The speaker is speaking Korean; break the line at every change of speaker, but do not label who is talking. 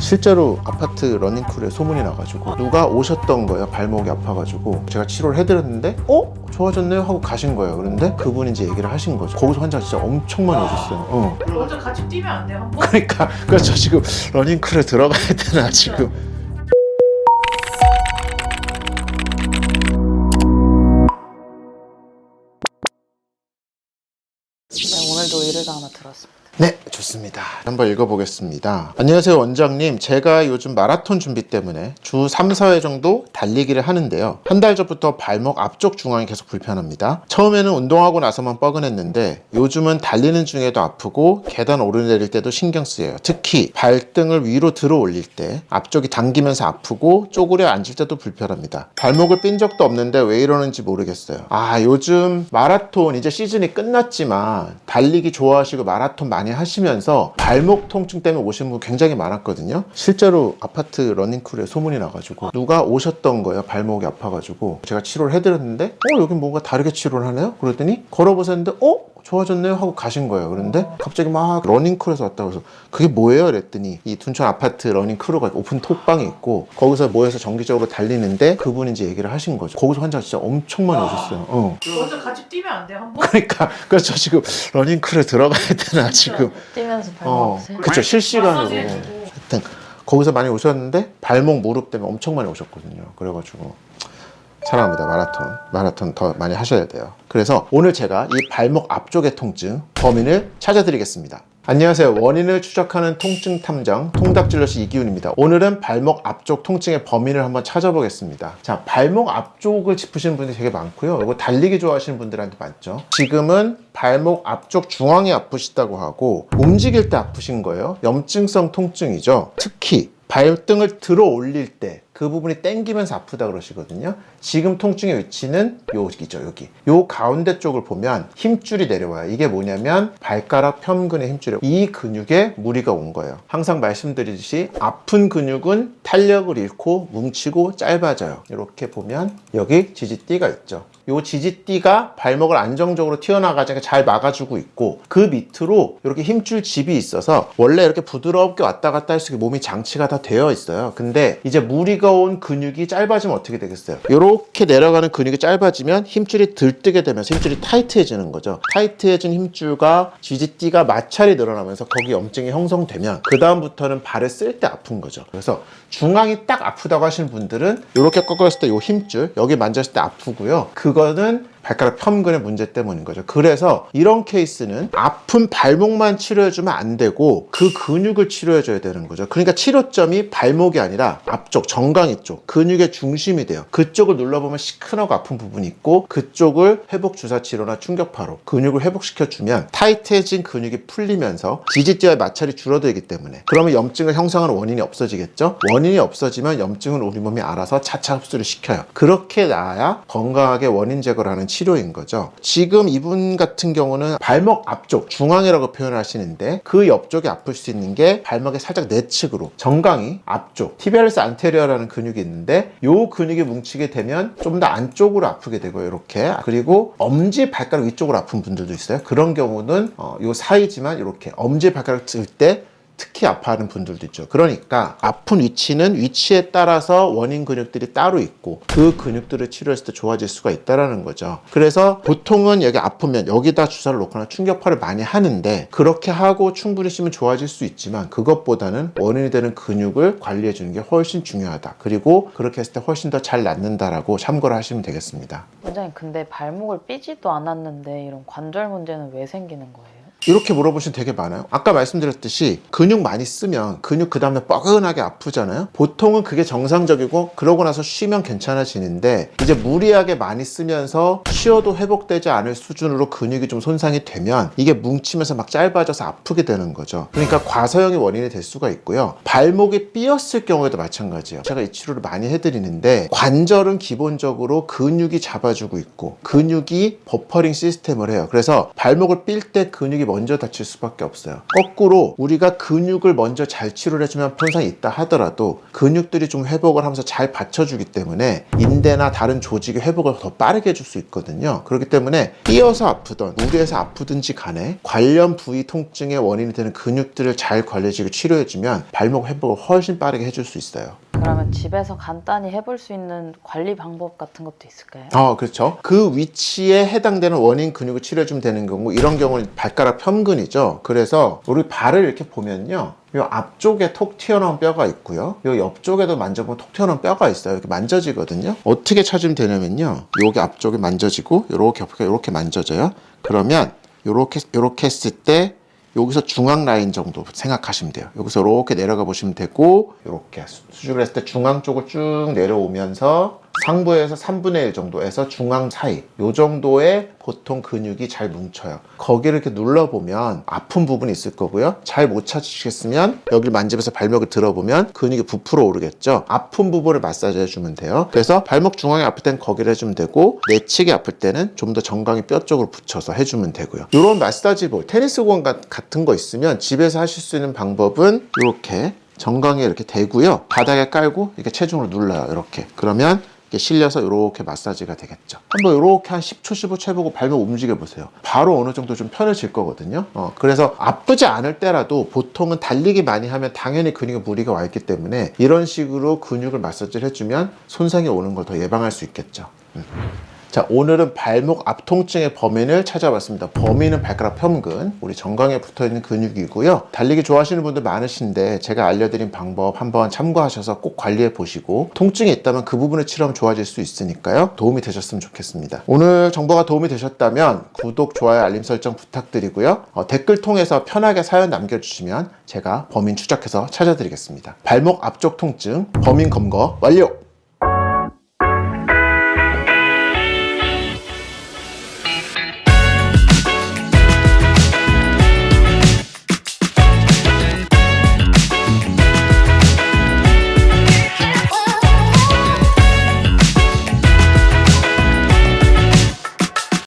실제로 아파트 러닝크루에 소문이 나가지고 누가 오셨던 거예요. 발목이 아파가지고 제가 치료를 해드렸는데 좋아졌네요 하고 가신 거예요. 그런데 그분이 이제 얘기를 하신 거죠. 거기서 환자가 진짜 엄청 많이 오셨어요.
먼저 같이 뛰면 안 돼요? 한번?
그러니까 그래서 저 지금 러닝크루에 들어가야 되나 지금.
네, 오늘도 의뢰가 하나 들어왔습니다.
네, 좋습니다. 한번 읽어보겠습니다. 안녕하세요, 원장님. 제가 요즘 마라톤 준비 때문에 주 3, 4회 정도 달리기를 하는데요. 한 달 전부터 발목 앞쪽 중앙이 계속 불편합니다. 처음에는 운동하고 나서만 뻐근했는데 요즘은 달리는 중에도 아프고 계단 오르내릴 때도 신경 쓰여요. 특히 발등을 위로 들어 올릴 때 앞쪽이 당기면서 아프고 쪼그려 앉을 때도 불편합니다. 발목을 삔 적도 없는데 왜 이러는지 모르겠어요. 요즘 마라톤 이제 시즌이 끝났지만 달리기 좋아하시고 마라톤 많이 하시면서 발목 통증 때문에 오신 분 굉장히 많았거든요. 실제로 아파트 러닝크루에 소문이 나가지고 누가 오셨던 거예요. 발목이 아파가지고 제가 치료를 해드렸는데 여긴 뭔가 다르게 치료를 하네요. 그랬더니 걸어보셨는데 좋아졌네요 하고 가신 거예요. 그런데 갑자기 막 러닝크루에서 왔다고 해서 그게 뭐예요? 그랬더니 이 둔천 아파트 러닝크루가 오픈 톡방이 있고 거기서 모여서 정기적으로 달리는데 그분이 이제 얘기를 하신 거죠. 거기서 환자가 진짜 엄청 많이 오셨어요.
먼저 같이 뛰면 안 돼요? 한번?
그러니까 그래서 저 지금 러닝크루에 들어가야 되나 지금.
뛰면서 발목 아프세요?
그쵸, 실시간으로.
마사지 해주고.
하여튼 거기서 많이 오셨는데 발목 무릎 때문에 엄청 많이 오셨거든요. 그래가지고 사랑합니다. 마라톤 더 많이 하셔야 돼요. 그래서 오늘 제가 이 발목 앞쪽의 통증 범인을 찾아드리겠습니다. 안녕하세요. 원인을 추적하는 통증 탐정 통닭질러시 이기훈입니다. 오늘은 발목 앞쪽 통증의 범인을 한번 찾아보겠습니다. 자, 발목 앞쪽을 짚으시는 분들이 되게 많고요. 이거 달리기 좋아하시는 분들한테 많죠. 지금은 발목 앞쪽 중앙이 아프시다고 하고 움직일 때 아프신 거예요. 염증성 통증이죠. 특히 발등을 들어 올릴 때 그 부분이 당기면서 아프다 그러시거든요. 지금 통증의 위치는 여기죠, 여기. 요 가운데 쪽을 보면 힘줄이 내려와요. 이게 뭐냐면 발가락 편근의 힘줄이에요. 이 근육에 무리가 온 거예요. 항상 말씀드리듯이 아픈 근육은 탄력을 잃고 뭉치고 짧아져요. 이렇게 보면 여기 지지띠가 있죠. 요 지지띠가 발목을 안정적으로 튀어나가지 않게 잘 막아주고 있고 그 밑으로 이렇게 힘줄 집이 있어서 원래 이렇게 부드럽게 왔다 갔다 할 수 있게 몸이 장치가 다 되어 있어요. 근데 이제 무리가 온 근육이 짧아지면 어떻게 되겠어요? 이렇게 내려가는 근육이 짧아지면 힘줄이 들뜨게 되면서 힘줄이 타이트해지는 거죠. 타이트해진 힘줄과 지지띠가 마찰이 늘어나면서 거기 염증이 형성되면 그 다음부터는 발을 쓸 때 아픈 거죠. 그래서 중앙이 딱 아프다고 하시는 분들은 이렇게 꺾었을 때 이 힘줄 여기 만졌을 때 아프고요. 그거는 발가락 편근의 문제 때문인 거죠. 그래서 이런 케이스는 아픈 발목만 치료해주면 안 되고 그 근육을 치료해줘야 되는 거죠. 그러니까 치료점이 발목이 아니라 앞쪽 정강이 쪽 근육의 중심이 돼요. 그쪽을 눌러보면 시큰하고 아픈 부분이 있고 그쪽을 회복 주사 치료나 충격파로 근육을 회복시켜주면 타이트해진 근육이 풀리면서 지지띠와의 마찰이 줄어들기 때문에 그러면 염증을 형성하는 원인이 없어지겠죠. 원인이 없어지면 염증은 우리 몸이 알아서 차차 흡수를 시켜요. 그렇게 나아야 건강하게 원인 제거를 하는 치료인 거죠. 지금 이분 같은 경우는 발목 앞쪽 중앙이라고 표현을 하시는데 그 옆쪽이 아플 수 있는 게 발목의 살짝 내측으로 정강이 앞쪽 티비알리스 안테리어라는 근육이 있는데 이 근육이 뭉치게 되면 좀 더 안쪽으로 아프게 되고요. 이렇게 그리고 엄지 발가락 위쪽으로 아픈 분들도 있어요. 그런 경우는 이 사이지만 이렇게 엄지 발가락 들 때 특히 아파하는 분들도 있죠. 그러니까 아픈 위치는 위치에 따라서 원인 근육들이 따로 있고 그 근육들을 치료했을 때 좋아질 수가 있다는 거죠. 그래서 보통은 여기 아프면 여기다 주사를 놓거나 충격파를 많이 하는데 그렇게 하고 충분히 쓰면 좋아질 수 있지만 그것보다는 원인이 되는 근육을 관리해 주는 게 훨씬 중요하다. 그리고 그렇게 했을 때 훨씬 더 잘 낫는다라고 참고를 하시면 되겠습니다.
원장님, 근데 발목을 삐지도 않았는데 이런 관절 문제는 왜 생기는 거예요?
이렇게 물어보시면 되게 많아요. 아까 말씀드렸듯이 근육 많이 쓰면 근육 그 다음에 뻐근하게 아프잖아요. 보통은 그게 정상적이고 그러고 나서 쉬면 괜찮아지는데 이제 무리하게 많이 쓰면서 쉬어도 회복되지 않을 수준으로 근육이 좀 손상이 되면 이게 뭉치면서 막 짧아져서 아프게 되는 거죠. 그러니까 과서형의 원인이 될 수가 있고요. 발목이 삐었을 경우에도 마찬가지예요. 제가 이 치료를 많이 해드리는데 관절은 기본적으로 근육이 잡아주고 있고 근육이 버퍼링 시스템을 해요. 그래서 발목을 삘 때 근육이 먼저 다칠 수밖에 없어요. 거꾸로 우리가 근육을 먼저 잘 치료를 해주면 손상이 있다 하더라도 근육들이 좀 회복을 하면서 잘 받쳐주기 때문에 인대나 다른 조직의 회복을 더 빠르게 해줄 수 있거든요. 그렇기 때문에 삐어서 아프던 무리해서 아프든지 간에 관련 부위 통증의 원인이 되는 근육들을 잘 관리해주고 치료해주면 발목 회복을 훨씬 빠르게 해줄 수 있어요.
그러면 집에서 간단히 해볼 수 있는 관리 방법 같은 것도 있을까요?
그렇죠. 그 위치에 해당되는 원인 근육을 치료해주면 되는 경우, 이런 경우는 발가락 편근이죠. 그래서 우리 발을 이렇게 보면요, 이 앞쪽에 톡 튀어나온 뼈가 있고요, 이 옆쪽에도 만져보면 톡 튀어나온 뼈가 있어요. 이렇게 만져지거든요. 어떻게 찾으면 되냐면요, 여기 앞쪽에 만져지고 이렇게 옆에 이렇게 만져져요. 그러면 이렇게 했을 때 여기서 중앙 라인 정도 생각하시면 돼요. 여기서 이렇게 내려가 보시면 되고, 이렇게 수직을 했을 때 중앙 쪽을 쭉 내려오면서 상부에서 3분의 1 정도에서 중앙 사이, 요 정도의 보통 근육이 잘 뭉쳐요. 거기를 이렇게 눌러보면 아픈 부분이 있을 거고요. 잘 못 찾으시겠으면 여기를 만지면서 발목을 들어보면 근육이 부풀어 오르겠죠. 아픈 부분을 마사지 해주면 돼요. 그래서 발목 중앙이 아플 땐 거기를 해주면 되고, 내측이 아플 때는 좀 더 정강이 뼈 쪽으로 붙여서 해주면 되고요. 이런 마사지 볼, 테니스 공 같은 거 있으면 집에서 하실 수 있는 방법은 이렇게 정강에 이렇게 대고요, 바닥에 깔고 이렇게 체중을 눌러요. 이렇게. 그러면 실려서 이렇게 마사지가 되겠죠. 한번 이렇게 한 10초 15초 해보고 발목 움직여 보세요. 바로 어느 정도 좀 편해질 거거든요. 그래서 아프지 않을 때라도 보통은 달리기 많이 하면 당연히 근육에 무리가 와 있기 때문에 이런 식으로 근육을 마사지를 해주면 손상이 오는 걸 더 예방할 수 있겠죠. 자, 오늘은 발목 앞 통증의 범인을 찾아봤습니다. 범인은 발가락 편근, 우리 정강에 붙어있는 근육이고요. 달리기 좋아하시는 분들 많으신데 제가 알려드린 방법 한번 참고하셔서 꼭 관리해 보시고, 통증이 있다면 그 부분을 치료하면 좋아질 수 있으니까요. 도움이 되셨으면 좋겠습니다. 오늘 정보가 도움이 되셨다면 구독, 좋아요, 알림 설정 부탁드리고요. 댓글 통해서 편하게 사연 남겨주시면 제가 범인 추적해서 찾아드리겠습니다. 발목 앞쪽 통증 범인 검거 완료!